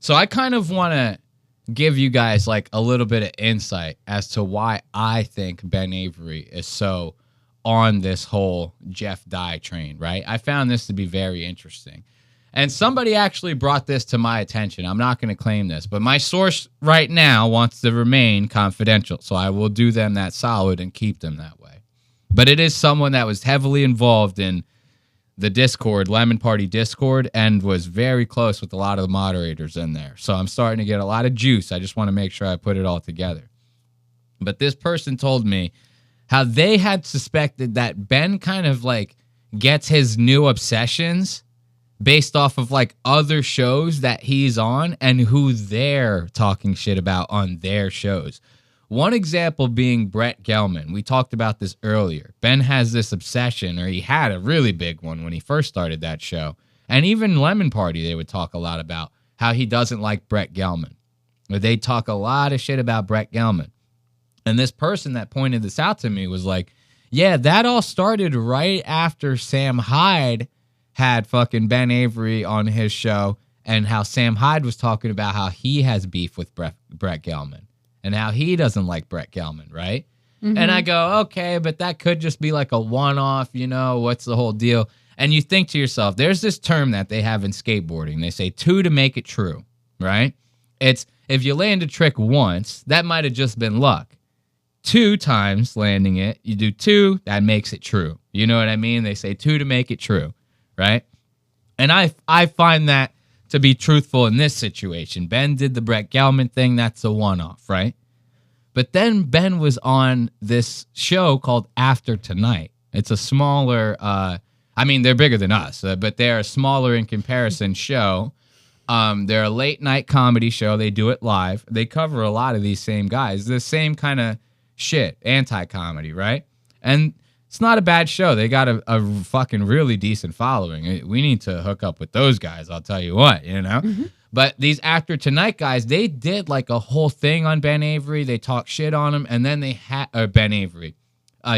So I kind of want to give you guys like a little bit of insight as to why I think Ben Avery is so on this whole Jeff Dye train, right? I found this to be very interesting. And somebody actually brought this to my attention. I'm not going to claim this, but my source right now wants to remain confidential. So I will do them that solid and keep them that way. But it is someone that was heavily involved in the Discord, Lemon Party Discord, and was very close with a lot of the moderators in there. So I'm starting to get a lot of juice. I just want to make sure I put it all together. But this person told me how they had suspected that Ben kind of like gets his new obsessions based off of like other shows that he's on and who they're talking shit about on their shows. One example being Brett Gelman. We talked about this earlier. Ben has this obsession, or he had a really big one when he first started that show. And even Lemon Party, they would talk a lot about how he doesn't like Brett Gelman. They talk a lot of shit about Brett Gelman. And this person that pointed this out to me was like, yeah, that all started right after Sam Hyde had fucking Ben Avery on his show, and how Sam Hyde was talking about how he has beef with Brett Gelman. And how he doesn't like Brett Gelman, right? Mm-hmm. And I go, okay, but that could just be like a one-off, you know, what's the whole deal? And you think to yourself, there's this term that they have in skateboarding. They say 2 to make it true, right? It's if you land a trick once, that might have just been luck. 2 times landing it, you do 2, that makes it true. You know what I mean? They say 2 to make it true, right? And I find that to be truthful in this situation. Ben did the Brett Gelman thing. That's a one-off, right? But then Ben was on this show called After Tonight. It's a smaller, they're bigger than us, but they're a smaller in comparison show. They're a late-night comedy show. They do it live. They cover a lot of these same guys. The same kind of shit, anti-comedy, right? And it's not a bad show. They got a fucking really decent following. We need to hook up with those guys, I'll tell you what, you know? Mm-hmm. But these After Tonight guys, they did like a whole thing on Ben Avery. They talked shit on him, and then they had... Ben Avery.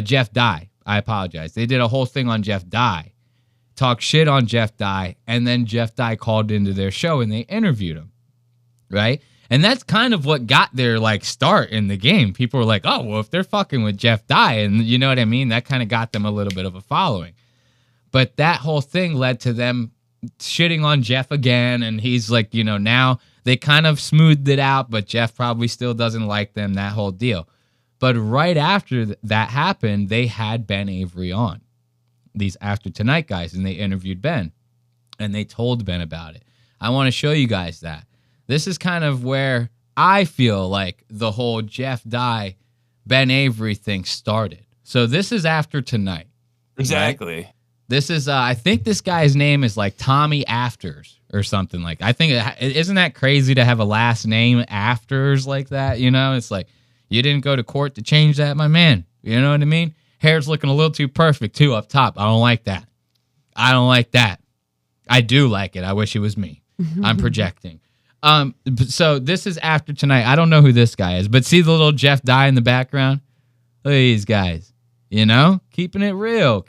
Jeff Dye. I apologize. They did a whole thing on Jeff Dye. Talked shit on Jeff Dye, and then Jeff Dye called into their show, and they interviewed him, right? And that's kind of what got their, like, start in the game. People were like, oh, well, if they're fucking with Jeff Dye, and you know what I mean? That kind of got them a little bit of a following. But that whole thing led to them shitting on Jeff again, and he's like, you know, now they kind of smoothed it out, but Jeff probably still doesn't like them, that whole deal. But right after that happened, they had Ben Avery on, these After Tonight guys, and they interviewed Ben, and they told Ben about it. I want to show you guys that. This is kind of where I feel like the whole Jeff Dye, Ben Avery thing started. So this is After Tonight. Exactly. Right? This is, I think this guy's name is like Tommy Afters or something like that. I think, isn't that crazy to have a last name Afters like that? You know, it's like, you didn't go to court to change that, my man. You know what I mean? Hair's looking a little too perfect, too, up top. I don't like that. I don't like that. I do like it. I wish it was me. I'm projecting. So this is After Tonight. I don't know who this guy is, but see the little Jeff Dye in the background? Look at these guys, you know, keeping it real.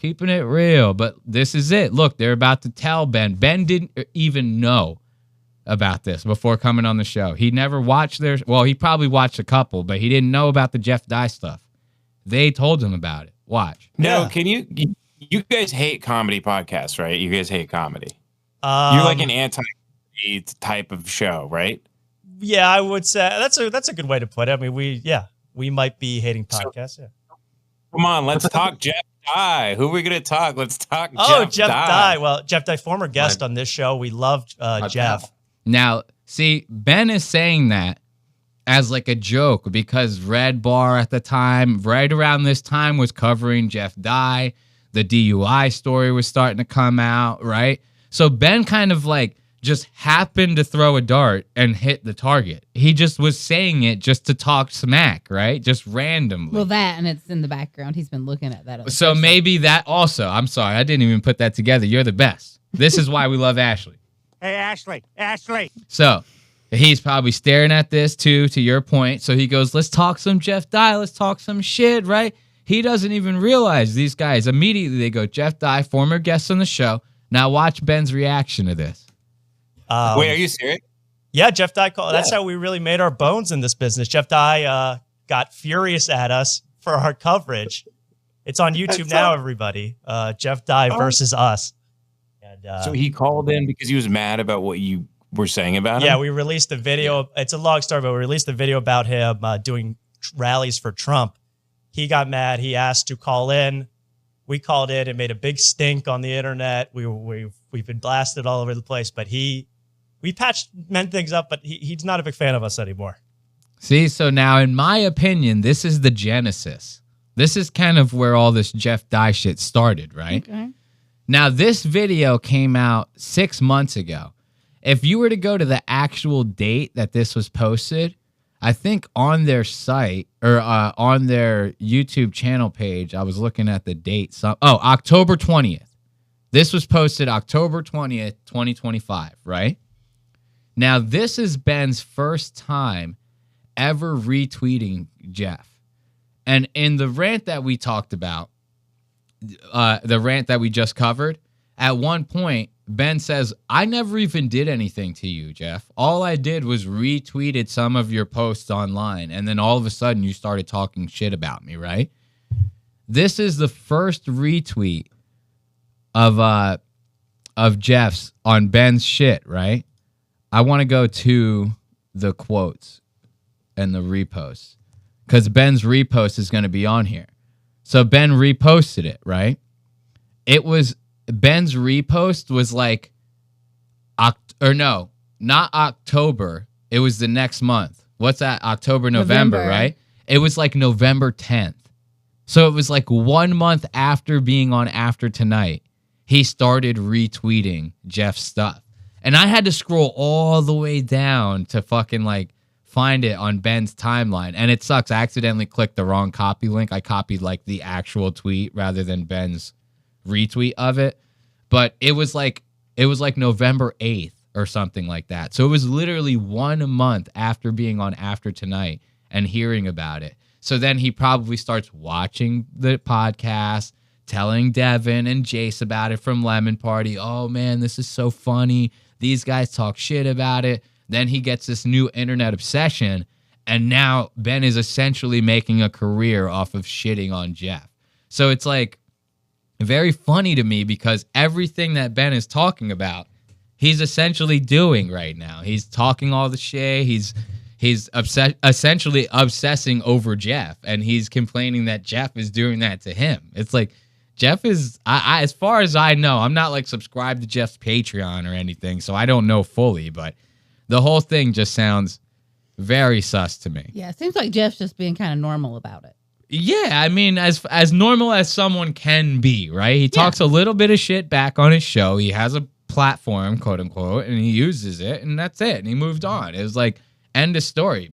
But this is it. Look, they're about to tell Ben. Ben didn't even know about this before coming on the show. He never watched he probably watched a couple, but he didn't know about the Jeff Dye stuff. They told him about it. Watch. No, yeah. Can you guys hate comedy podcasts, right? You guys hate comedy. You're like an anti type of show, right? Yeah, I would say that's a good way to put it. I mean, we might be hating podcasts. Yeah. Come on, let's talk Jeff Dye. Who are we going to talk? Let's talk Jeff Dye. Well, Jeff Dye, former guest on this show. We loved Jeff. Now, see, Ben is saying that as like a joke because Red Bar at the time, right around this time, was covering Jeff Dye. The DUI story was starting to come out, right? So Ben kind of like just happened to throw a dart and hit the target. He just was saying it just to talk smack, right? Just randomly. Well, that, and it's in the background. He's been looking at that. So maybe that also. I'm sorry, I didn't even put that together. You're the best. This is why we love Ashley. Hey, Ashley. So he's probably staring at this too, to your point. So he goes, let's talk some Jeff Dye. Let's talk some shit, right? He doesn't even realize these guys. Immediately they go, Jeff Dye, former guest on the show. Now watch Ben's reaction to this. Wait, are you serious? Yeah, Jeff Dye called. That's how we really made our bones in this business. Jeff Dye got furious at us for our coverage. It's on YouTube now, everybody. Jeff Dye versus us. And, so he called in because he was mad about what you were saying about him? Yeah, we released a video. It's a long story, but we released a video about him doing rallies for Trump. He got mad. He asked to call in. We called in. It made a big stink on the internet. We've been blasted all over the place, but we patched things up, but he's not a big fan of us anymore. See, so now in my opinion, this is the genesis. This is kind of where all this Jeff Dye shit started, right? Okay. Now, this video came out 6 months ago. If you were to go to the actual date that this was posted, I think on their site or on their YouTube channel page, I was looking at the date. October 20th. This was posted October 20th, 2025, right? Now, this is Ben's first time ever retweeting Jeff. And in the rant that we talked about, the rant that we just covered, at one point, Ben says, I never even did anything to you, Jeff. All I did was retweeted some of your posts online, and then all of a sudden you started talking shit about me, right? This is the first retweet of Jeff's on Ben's shit, right? I want to go to the quotes and the reposts because Ben's repost is going to be on here. So Ben reposted it, right? It was Ben's repost was like, not October. It was the next month. What's that? October, November, right? It was like November 10th. So it was like 1 month after being on After Tonight, he started retweeting Jeff's stuff. And I had to scroll all the way down to fucking like find it on Ben's timeline. And it sucks. I accidentally clicked the wrong copy link. I copied like the actual tweet rather than Ben's retweet of it. But it was like November 8th or something like that. So it was literally 1 month after being on After Tonight and hearing about it. So then he probably starts watching the podcast, telling Devin and Jace about it from Lemon Party. Oh man, this is so funny. These guys talk shit about it. Then he gets this new internet obsession, and now Ben is essentially making a career off of shitting on Jeff. So it's like very funny to me because everything that Ben is talking about, he's essentially doing right now. He's talking all the shit. He's essentially obsessing over Jeff, and he's complaining that Jeff is doing that to him. It's like Jeff is, I as far as I know, I'm not like subscribed to Jeff's Patreon or anything, so I don't know fully, but the whole thing just sounds very sus to me. Yeah, it seems like Jeff's just being kind of normal about it. Yeah, I mean, as normal as someone can be, right? He talks a little bit of shit back on his show. He has a platform, quote unquote, and he uses it, and that's it. And he moved on. It was like, end of story.